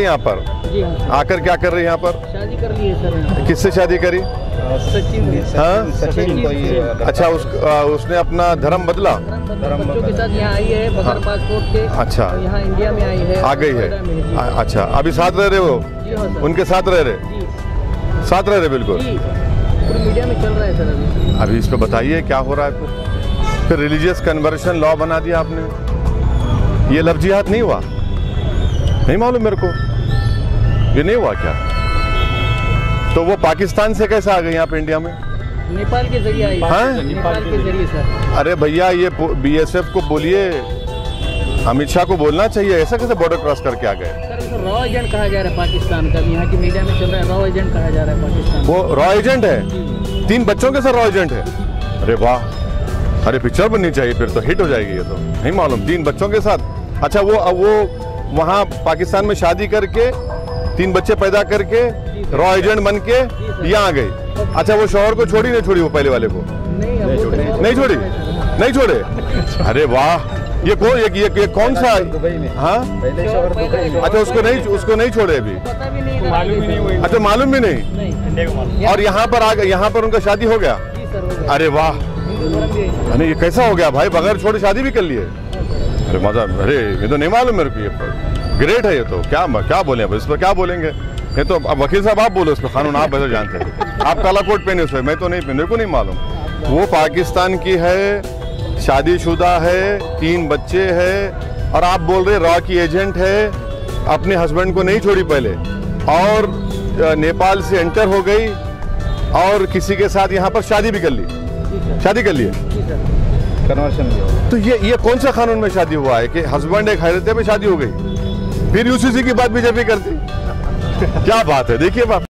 यहाँ पर जी हाँ। आकर क्या कर रही है यहाँ पर? शादी कर ली है सर। किससे शादी करी? सचिन। हाँ? सचिन को ही अच्छा, उसने अपना धर्म बदला? बच्चों के साथ यहाँ आई है बगैर पासपोर्ट के। अच्छा। यहाँ इंडिया में आई है। आ गई है। अच्छा, अभी साथ रह रहे हो? जी हाँ सर। उनके साथ रह रहे? जी साथ रह रहे बिल्कुल। जी, पूरी मीडिया में चल रहा है सर अभी इस पे बताइए क्या हो रहा है? फिर रिलीजियस कन्वर्शन लॉ बना दिया आपने। ये लव जिहाद नहीं हुआ? नहीं मालूम मेरे को, ये नहीं हुआ क्या? तो वो पाकिस्तान से कैसे आ गई यहाँ पे इंडिया में? नेपाल के जरिए आई। हाँ? नेपाल के जरिए सर। अरे भैया, ये BSF को बोलिए, अमित शाह को बोलना चाहिए, ऐसा कैसे बॉर्डर क्रॉस करके आ गए? सर उसको रॉ एजेंट कहा जा रहा है पाकिस्तान का। यहाँ की मीडिया में चल रहा है रॉ एजेंट कहा जा रहा है पाकिस्तान। वो रॉ एजेंट है? 3 बच्चों के साथ रॉ एजेंट है? अरे वाह, अरे पिक्चर बननी चाहिए, फिर तो हिट हो जाएगी ये तो। नहीं मालूम, 3 बच्चों के साथ। अच्छा, वो वहाँ पाकिस्तान में शादी करके 3 बच्चे पैदा करके रॉ एजेंट बन के यहाँ आ गई। अच्छा, वो शौहर को छोड़ी नहीं छोड़ी? वो पहले वाले को नहीं छोड़े? अरे वाह, ये कौन सा? हाँ, अच्छा, उसको नहीं छोड़े अभी? मालूम ही नहीं। अच्छा, मालूम भी नहीं। और यहाँ पर आ गए, यहाँ पर उनका शादी हो गया? अरे वाह, अरे ये कैसा हो गया भाई, बगैर छोड़े शादी भी कर लिए? अरे मजा, अरे ये तो नहीं मालूम मेरे को। ये ग्रेट है ये तो। क्या बोले अब इस पर? क्या बोलेंगे? ये तो अब वकील साहब आप बोलो इस पर, कानून आप बेहतर जानते हैं। आप काला कोट पहने उस पर, मैं तो नहीं पहने, मेरे को नहीं मालूम। वो पाकिस्तान की है, शादीशुदा है, 3 बच्चे है, और आप बोल रहे रॉ की एजेंट है, अपने हस्बैंड को नहीं छोड़ी पहले, और नेपाल से एंटर हो गई, और किसी के साथ यहाँ पर शादी भी कर ली? शादी कर ली है, कन्वर्शन किया। तो ये कौन सा कानून में शादी हुआ है कि हस्बैंड एक हैरते पे शादी हो गई? फिर UCC की बात बीजेपी करती? क्या बात है, देखिए बात।